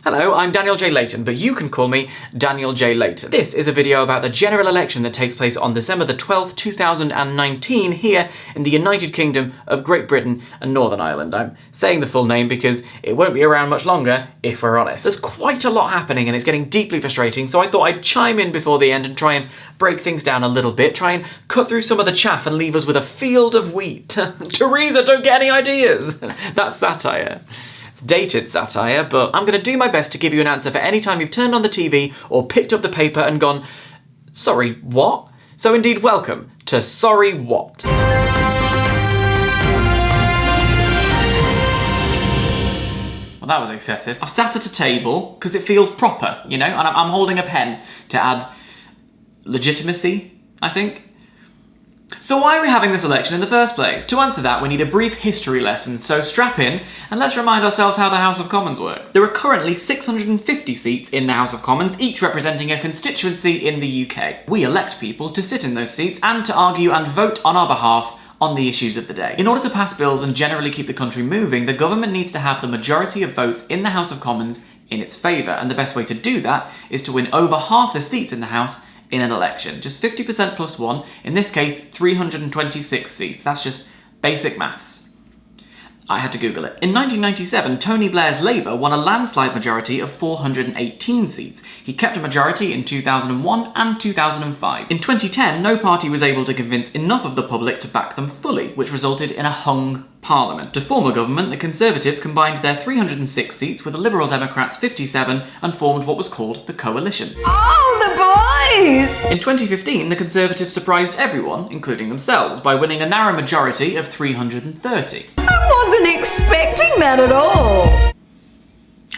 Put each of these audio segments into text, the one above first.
Hello, I'm Daniel J. Layton, but you can call me Daniel J. Layton. This is a video about the general election that takes place on December the 12th, 2019 here in the United Kingdom of Great Britain and Northern Ireland. I'm saying the full name because it won't be around much longer, if we're honest. There's quite a lot happening and it's getting deeply frustrating, so I thought I'd chime in before the end and try and break things down a little bit, try and cut through some of the chaff and leave us with a field of wheat. Teresa, don't get any ideas! That's satire. Dated satire, but I'm going to do my best to give you an answer for any time you've turned on the TV or picked up the paper and gone, sorry, what? So indeed, welcome to Sorry What. Well, that was excessive. I've sat at a table because it feels proper, you know, and I'm holding a pen to add legitimacy, I think. So why are we having this election in the first place? To answer that, we need a brief history lesson, so strap in and let's remind ourselves how the House of Commons works. There are currently 650 seats in the House of Commons, each representing a constituency in the UK. We elect people to sit in those seats and to argue and vote on our behalf on the issues of the day. In order to pass bills and generally keep the country moving, the government needs to have the majority of votes in the House of Commons in its favour, and the best way to do that is to win over half the seats in the House in an election. Just 50% plus one, in this case 326 seats. That's just basic maths. I had to Google it. In 1997, Tony Blair's Labour won a landslide majority of 418 seats. He kept a majority in 2001 and 2005. In 2010, no party was able to convince enough of the public to back them fully, which resulted in a hung parliament. To form a government, the Conservatives combined their 306 seats with the Liberal Democrats' 57 and formed what was called the Coalition. Oh, the boys! In 2015, the Conservatives surprised everyone, including themselves, by winning a narrow majority of 330. I wasn't expecting that at all.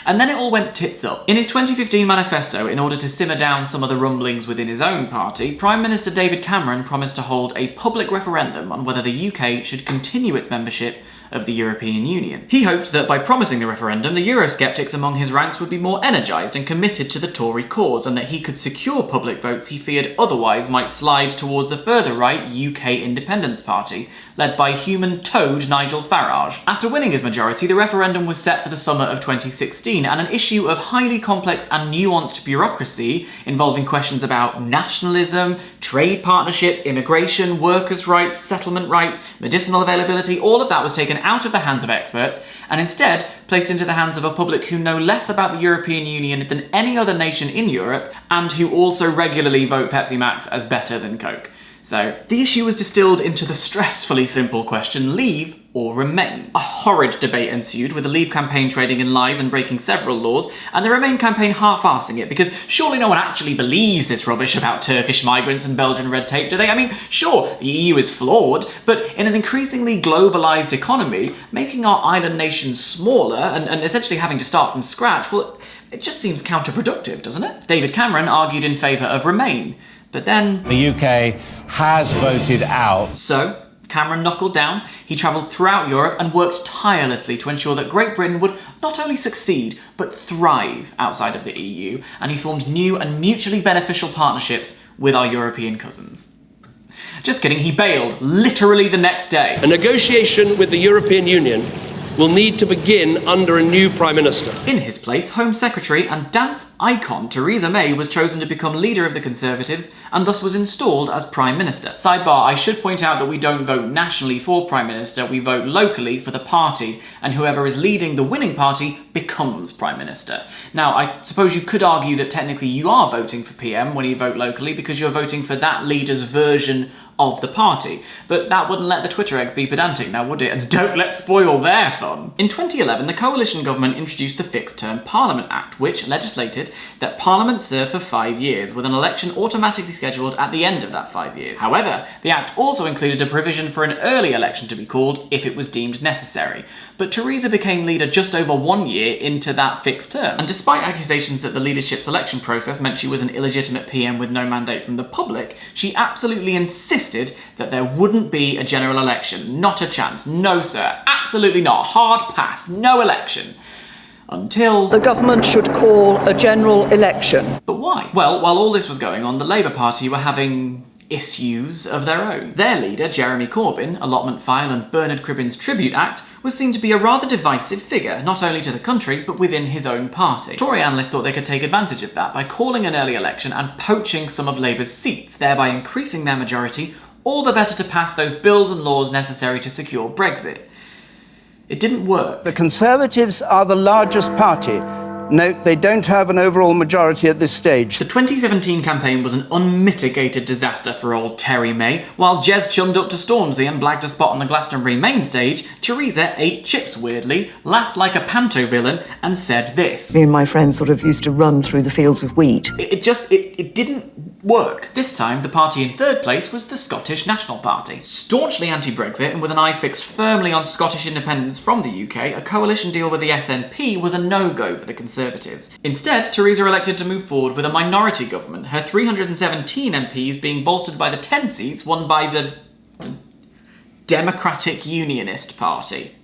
And then it all went tits up. In his 2015 manifesto, in order to simmer down some of the rumblings within his own party, Prime Minister David Cameron promised to hold a public referendum on whether the UK should continue its membership of the European Union. He hoped that by promising the referendum, the Eurosceptics among his ranks would be more energised and committed to the Tory cause, and that he could secure public votes he feared otherwise might slide towards the further right UK Independence Party, led by human toad Nigel Farage. After winning his majority, the referendum was set for the summer of 2016, and an issue of highly complex and nuanced bureaucracy involving questions about nationalism, trade partnerships, immigration, workers' rights, settlement rights, medicinal availability, all of that was taken out of the hands of experts and instead placed into the hands of a public who know less about the European Union than any other nation in Europe and who also regularly vote Pepsi Max as better than Coke. So, the issue was distilled into the stressfully simple question, leave or remain. A horrid debate ensued, with the Leave campaign trading in lies and breaking several laws, and the Remain campaign half-arsing it, because surely no one actually believes this rubbish about Turkish migrants and Belgian red tape, do they? I mean, sure, the EU is flawed, but in an increasingly globalised economy, making our island nations smaller and essentially having to start from scratch, well, it just seems counterproductive, doesn't it? David Cameron argued in favour of Remain, but then the UK has voted out. So, Cameron knuckled down, he travelled throughout Europe and worked tirelessly to ensure that Great Britain would not only succeed, but thrive outside of the EU, and he formed new and mutually beneficial partnerships with our European cousins. Just kidding, he bailed literally the next day. A negotiation with the European Union will need to begin under a new Prime Minister. In his place, Home Secretary and dance icon Theresa May was chosen to become leader of the Conservatives and thus was installed as Prime Minister. Sidebar, I should point out that we don't vote nationally for Prime Minister, we vote locally for the party, and whoever is leading the winning party becomes Prime Minister. Now, I suppose you could argue that technically you are voting for PM when you vote locally because you're voting for that leader's version of the party, but that wouldn't let the Twitter eggs be pedantic now, would it? And don't let's spoil their fun. In 2011, the coalition government introduced the Fixed Term Parliament Act, which legislated that Parliament serve for 5 years, with an election automatically scheduled at the end of that 5 years. However, the Act also included a provision for an early election to be called if it was deemed necessary. But Theresa became leader just over 1 year into that fixed term, and despite accusations that the leadership selection process meant she was an illegitimate PM with no mandate from the public, she absolutely insisted that there wouldn't be a general election. Not a chance. No, sir. Absolutely not. Hard pass. No election. Until the government should call a general election. But why? Well, while all this was going on, the Labour Party were having issues of their own. Their leader, Jeremy Corbyn, allotment file and Bernard Cribbin's Tribute Act, was seen to be a rather divisive figure, not only to the country, but within his own party. Tory analysts thought they could take advantage of that by calling an early election and poaching some of Labour's seats, thereby increasing their majority, all the better to pass those bills and laws necessary to secure Brexit. It didn't work. The Conservatives are the largest party. Note, they don't have an overall majority at this stage. The 2017 campaign was an unmitigated disaster for old Terry May. While Jez chummed up to Stormzy and blagged a spot on the Glastonbury main stage, Theresa ate chips weirdly, laughed like a panto villain, and said this. Me and my friends sort of used to run through the fields of wheat. It didn't work. This time, the party in third place was the Scottish National Party. Staunchly anti-Brexit and with an eye fixed firmly on Scottish independence from the UK, a coalition deal with the SNP was a no-go for the Conservatives. Instead, Theresa elected to move forward with a minority government, her 317 MPs being bolstered by the 10 seats won by the Democratic Unionist Party.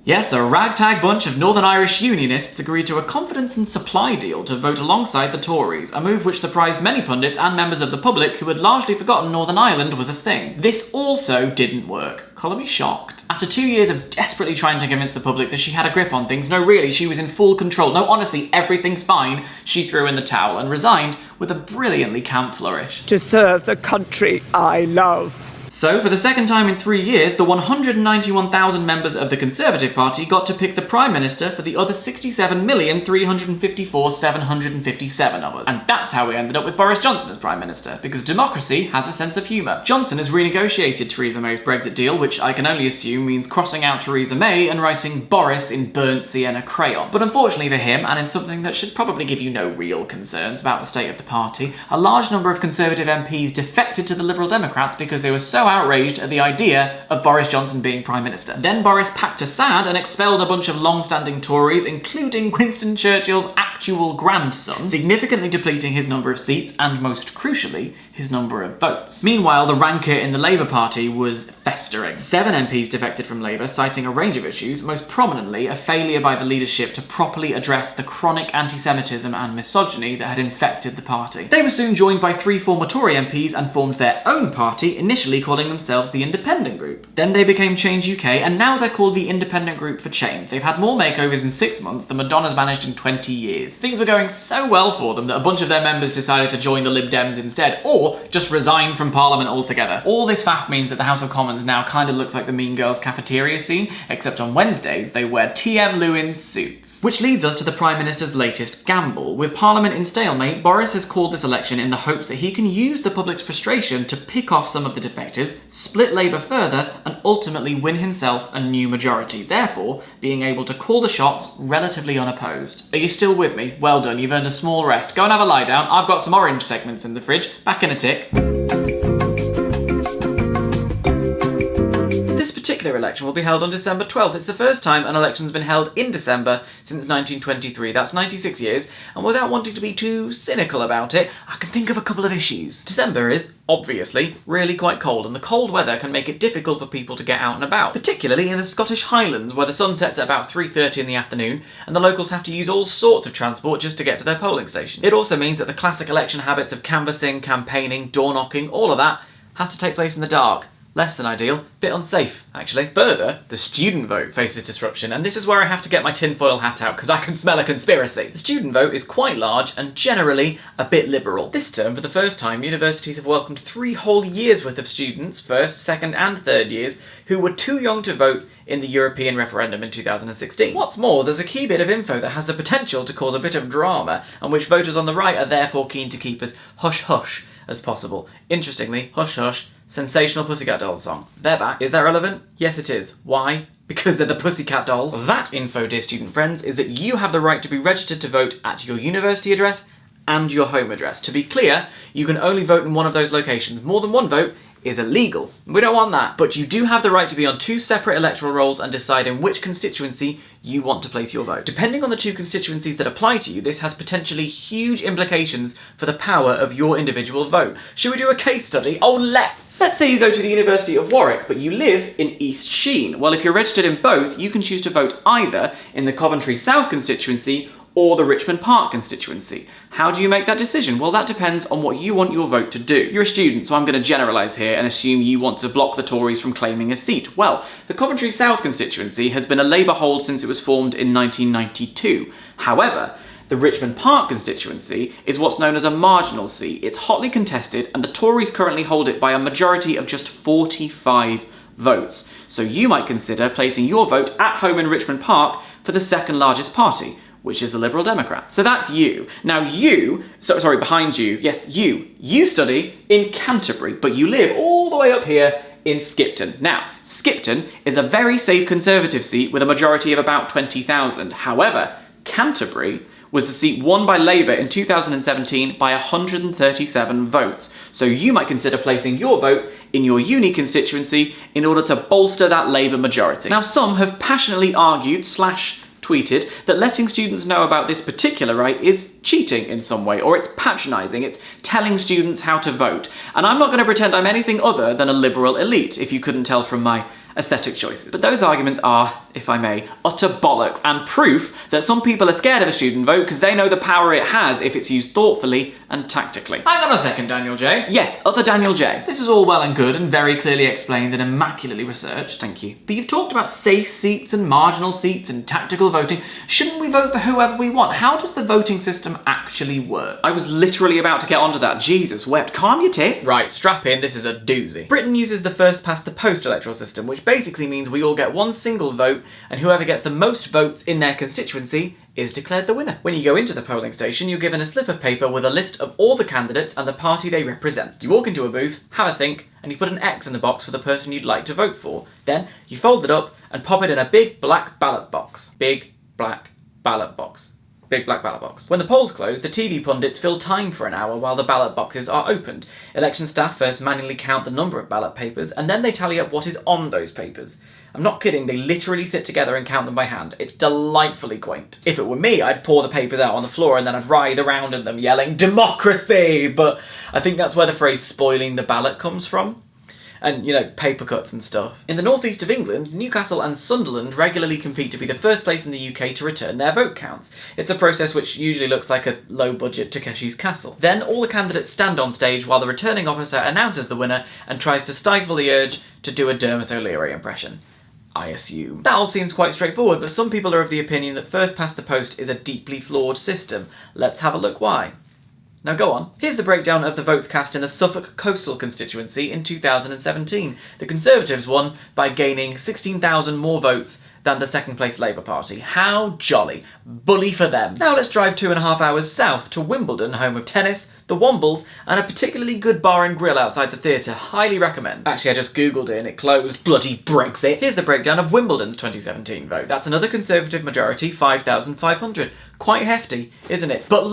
Yes, a ragtag bunch of Northern Irish Unionists agreed to a confidence and supply deal to vote alongside the Tories, a move which surprised many pundits and members of the public who had largely forgotten Northern Ireland was a thing. This also didn't work. Colour me shocked. After 2 years of desperately trying to convince the public that she had a grip on things, no really, she was in full control, no honestly, everything's fine, she threw in the towel and resigned with a brilliantly camp flourish. To serve the country I love. So, for the second time in 3 years, the 191,000 members of the Conservative Party got to pick the Prime Minister for the other 67,354,757 of us. And that's how we ended up with Boris Johnson as Prime Minister, because democracy has a sense of humour. Johnson has renegotiated Theresa May's Brexit deal, which I can only assume means crossing out Theresa May and writing Boris in burnt sienna crayon. But unfortunately for him, and in something that should probably give you no real concerns about the state of the party, a large number of Conservative MPs defected to the Liberal Democrats because they were so outraged at the idea of Boris Johnson being Prime Minister. Then Boris packed a sad and expelled a bunch of long-standing Tories, including Winston Churchill's actual grandson, significantly depleting his number of seats and, most crucially, his number of votes. Meanwhile, the rancour in the Labour Party was festering. 7 MPs defected from Labour, citing a range of issues, most prominently a failure by the leadership to properly address the chronic anti-Semitism and misogyny that had infected the party. They were soon joined by 3 former Tory MPs and formed their own party, initially calling themselves the Independent Group. Then they became Change UK, and now they're called the Independent Group for Change. They've had more makeovers in 6 months than Madonna's managed in 20 years. Things were going so well for them that a bunch of their members decided to join the Lib Dems instead, or just resign from Parliament altogether. All this faff means that the House of Commons now kind of looks like the Mean Girls cafeteria scene, except on Wednesdays they wear TM Lewin suits. Which leads us to the Prime Minister's latest gamble. With Parliament in stalemate, Boris has called this election in the hopes that he can use the public's frustration to pick off some of the defectors, split Labour further, and ultimately win himself a new majority, therefore being able to call the shots relatively unopposed. Are you still with me? Well done, you've earned a small rest. Go and have a lie down. I've got some orange segments in the fridge. Back in a tick. This particular election will be held on December 12th. It's the first time an election's been held in December since 1923. That's 96 years, and without wanting to be too cynical about it, I can think of a couple of issues. December is, obviously, really quite cold, and the cold weather can make it difficult for people to get out and about, particularly in the Scottish Highlands, where the sun sets at about 3:30 in the afternoon, and the locals have to use all sorts of transport just to get to their polling station. It also means that the classic election habits of canvassing, campaigning, door knocking, all of that has to take place in the dark. Less than ideal, bit unsafe, actually. Further, the student vote faces disruption, and this is where I have to get my tinfoil hat out, because I can smell a conspiracy. The student vote is quite large, and generally a bit liberal. This term, for the first time, universities have welcomed 3 whole years' worth of students, first, second and third years, who were too young to vote in the European referendum in 2016. What's more, there's a key bit of info that has the potential to cause a bit of drama, and which voters on the right are therefore keen to keep as hush-hush as possible. Interestingly, hush-hush, sensational Pussycat Dolls song. They're back. Is that relevant? Yes, it is. Why? Because they're the Pussycat Dolls. That info, dear student friends, is that you have the right to be registered to vote at your university address and your home address. To be clear, you can only vote in one of those locations. More than one vote is illegal. We don't want that. But you do have the right to be on 2 separate electoral rolls and decide in which constituency you want to place your vote. Depending on the two constituencies that apply to you, this has potentially huge implications for the power of your individual vote. Should we do a case study? Oh, let's say you go to the University of Warwick, but you live in East Sheen. Well, if you're registered in both, you can choose to vote either in the Coventry South constituency or the Richmond Park constituency. How do you make that decision? Well, that depends on what you want your vote to do. You're a student, so I'm going to generalise here and assume you want to block the Tories from claiming a seat. Well, the Coventry South constituency has been a Labour hold since it was formed in 1992. However, the Richmond Park constituency is what's known as a marginal seat. It's hotly contested, and the Tories currently hold it by a majority of just 45 votes. So you might consider placing your vote at home in Richmond Park for the second largest party, which is the Liberal Democrats. So that's you. Now behind you, yes, you study in Canterbury, but you live all the way up here in Skipton. Now, Skipton is a very safe Conservative seat with a majority of about 20,000. However, Canterbury was the seat won by Labour in 2017 by 137 votes. So you might consider placing your vote in your uni constituency in order to bolster that Labour majority. Now, some have passionately argued tweeted that letting students know about this particular right is cheating in some way, or it's patronising, it's telling students how to vote. And I'm not going to pretend I'm anything other than a liberal elite, if you couldn't tell from my aesthetic choices. But those arguments are, if I may, utter bollocks, and proof that some people are scared of a student vote because they know the power it has if it's used thoughtfully and tactically. Hang on a second, Daniel J. Yes, other Daniel J. This is all well and good and very clearly explained and immaculately researched, thank you. But you've talked about safe seats and marginal seats and tactical voting. Shouldn't we vote for whoever we want? How does the voting system actually work? I was literally about to get onto that. Jesus wept. Calm your tits. Right, strap in, this is a doozy. Britain uses the first past the post electoral system, which basically means we all get one single vote, and whoever gets the most votes in their constituency is declared the winner. When you go into the polling station, you're given a slip of paper with a list of all the candidates and the party they represent. You walk into a booth, have a think, and you put an X in the box for the person you'd like to vote for. Then you fold it up and pop it in a big black ballot box. Big black ballot box. Big black ballot box. When the polls close, the TV pundits fill time for an hour while the ballot boxes are opened. Election staff first manually count the number of ballot papers, and then they tally up what is on those papers. I'm not kidding, they literally sit together and count them by hand. It's delightfully quaint. If it were me, I'd pour the papers out on the floor and then I'd writhe around in them yelling, "Democracy!" But I think that's where the phrase spoiling the ballot comes from. And, you know, paper cuts and stuff. In the northeast of England, Newcastle and Sunderland regularly compete to be the first place in the UK to return their vote counts. It's a process which usually looks like a low-budget Takeshi's Castle. Then all the candidates stand on stage while the returning officer announces the winner and tries to stifle the urge to do a Dermot O'Leary impression. I assume. That all seems quite straightforward, but some people are of the opinion that first past the post is a deeply flawed system. Let's have a look why. Now go on. Here's the breakdown of the votes cast in the Suffolk Coastal constituency in 2017. The Conservatives won by gaining 16,000 more votes than the second place Labour Party. How jolly. Bully for them. Now let's drive 2.5 hours south to Wimbledon, home of tennis, the Wombles, and a particularly good bar and grill outside the theatre. Highly recommend. Actually, I just googled it and it closed. Bloody Brexit. Here's the breakdown of Wimbledon's 2017 vote. That's another Conservative majority, 5,500. Quite hefty, isn't it? But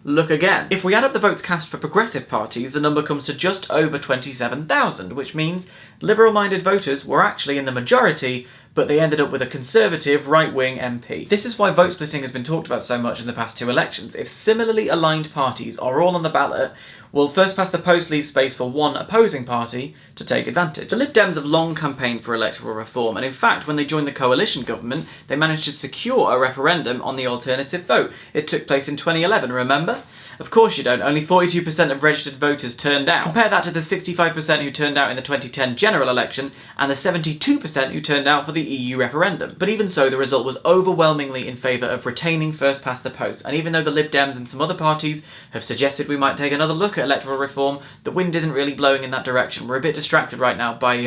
look again. If we add up the votes cast for progressive parties, the number comes to just over 27,000, which means liberal-minded voters were actually in the majority, but they ended up with a Conservative right-wing MP. This is why vote splitting has been talked about so much in the past two elections. If similarly aligned parties are all on the ballot, well, first past the post leaves space for one opposing party to take advantage. The Lib Dems have long campaigned for electoral reform, and in fact, when they joined the coalition government, they managed to secure a referendum on the alternative vote. It took place in 2011, remember? Of course you don't, only 42% of registered voters turned out. Compare that to the 65% who turned out in the 2010 general election, and the 72% who turned out for the EU referendum. But even so, the result was overwhelmingly in favour of retaining first past the post, and even though the Lib Dems and some other parties have suggested we might take another look at electoral reform, the wind isn't really blowing in that direction. We're a bit distracted right now by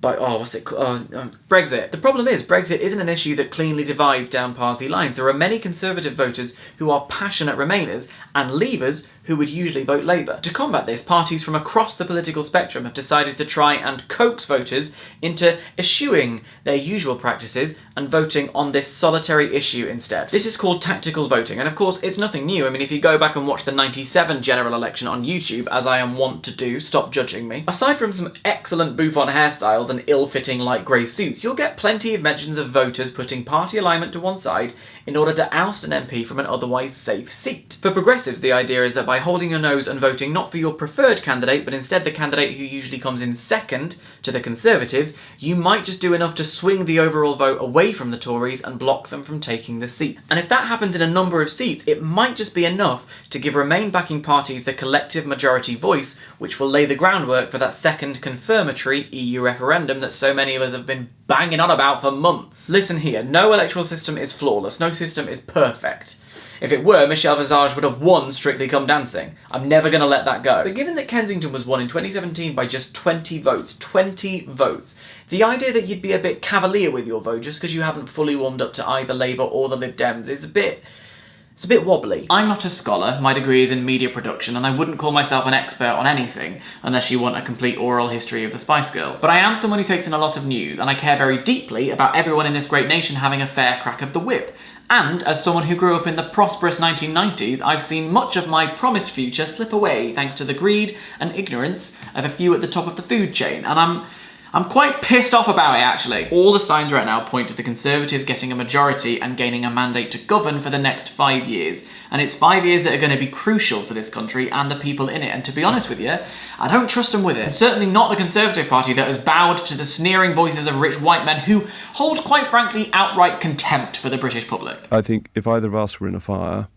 Brexit. The problem is, Brexit isn't an issue that cleanly divides down party lines. There are many Conservative voters who are passionate Remainers and Leavers who would usually vote Labour. To combat this, parties from across the political spectrum have decided to try and coax voters into eschewing their usual practices and voting on this solitary issue instead. This is called tactical voting, and of course it's nothing new. I mean, if you go back and watch the 97 general election on YouTube, as I am wont to do, stop judging me. Aside from some excellent bouffant hairstyles hairstyles and ill-fitting light grey suits, you'll get plenty of mentions of voters putting party alignment to one side in order to oust an MP from an otherwise safe seat. For progressives, the idea is that by holding your nose and voting not for your preferred candidate, but instead the candidate who usually comes in second to the Conservatives, you might just do enough to swing the overall vote away from the Tories and block them from taking the seat. And if that happens in a number of seats, it might just be enough to give Remain backing parties the collective majority voice, which will lay the groundwork for that second confirmatory EU referendum that so many of us have been banging on about for months. Listen here, no electoral system is flawless, no system is perfect. If it were, Michelle Visage would have won Strictly Come Dancing. I'm never going to let that go. But given that Kensington was won in 2017 by just 20 votes, the idea that you'd be a bit cavalier with your vote just because you haven't fully warmed up to either Labour or the Lib Dems is a bit wobbly. I'm not a scholar, my degree is in media production, and I wouldn't call myself an expert on anything unless you want a complete oral history of the Spice Girls. But I am someone who takes in a lot of news, and I care very deeply about everyone in this great nation having a fair crack of the whip. And as someone who grew up in the prosperous 1990s, I've seen much of my promised future slip away thanks to the greed and ignorance of a few at the top of the food chain, and I'm quite pissed off about it, actually. All the signs right now point to the Conservatives getting a majority and gaining a mandate to govern for the next 5 years. And it's 5 years that are going to be crucial for this country and the people in it. And to be honest with you, I don't trust them with it. And certainly not the Conservative Party that has bowed to the sneering voices of rich white men who hold, quite frankly, outright contempt for the British public. I think if either of us were in a fire,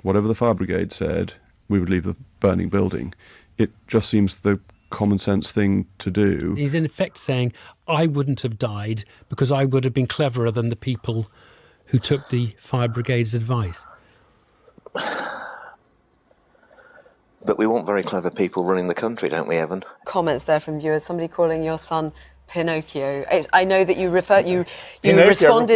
whatever the fire brigade said, we would leave the burning building. It just seems the common sense thing to do. He's in effect saying, I wouldn't have died because I would have been cleverer than the people who took the fire brigade's advice. But we want very clever people running the country, don't we, Evan? Comments there from viewers, somebody calling your son Pinocchio. I know that you responded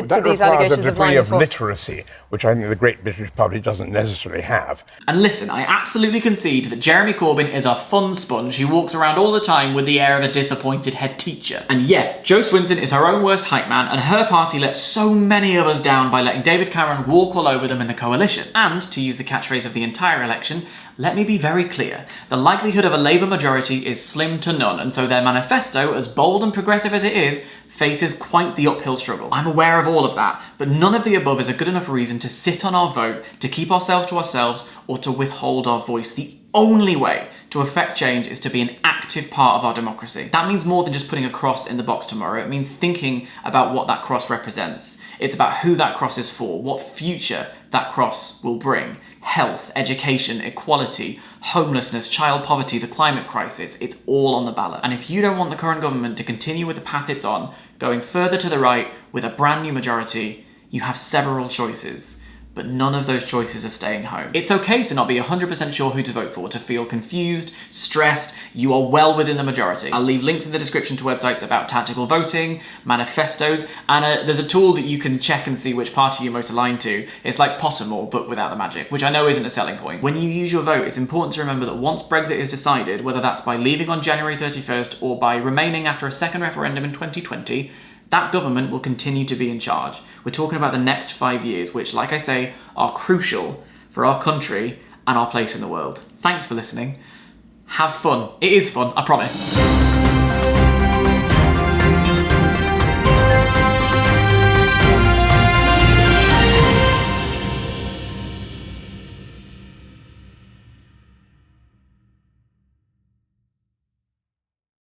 to these allegations of lying before. A degree of literacy, which I think the great British public doesn't necessarily have. And listen, I absolutely concede that Jeremy Corbyn is a fun sponge who walks around all the time with the air of a disappointed head teacher. And yeah, Jo Swinson is her own worst hype man, and her party let so many of us down by letting David Cameron walk all over them in the coalition. And, to use the catchphrase of the entire election, let me be very clear, the likelihood of a Labour majority is slim to none, and so their manifesto, as bold and progressive as it is, faces quite the uphill struggle. I'm aware of all of that, but none of the above is a good enough reason to sit on our vote, to keep ourselves to ourselves, or to withhold our voice. The only way to affect change is to be an active part of our democracy. That means more than just putting a cross in the box tomorrow. It means thinking about what that cross represents. It's about who that cross is for, what future that cross will bring. Health, education, equality, homelessness, child poverty, the climate crisis, it's all on the ballot. And if you don't want the current government to continue with the path it's on, going further to the right with a brand new majority, you have several choices. But none of those choices are staying home. It's okay to not be 100% sure who to vote for, to feel confused, stressed. You are well within the majority. I'll leave links in the description to websites about tactical voting, manifestos, and there's a tool that you can check and see which party you're most aligned to. It's like Pottermore, but without the magic, which I know isn't a selling point. When you use your vote, it's important to remember that once Brexit is decided, whether that's by leaving on January 31st or by remaining after a second referendum in 2020, that government will continue to be in charge. We're talking about the next 5 years, which, like I say, are crucial for our country and our place in the world. Thanks for listening. Have fun. It is fun, I promise.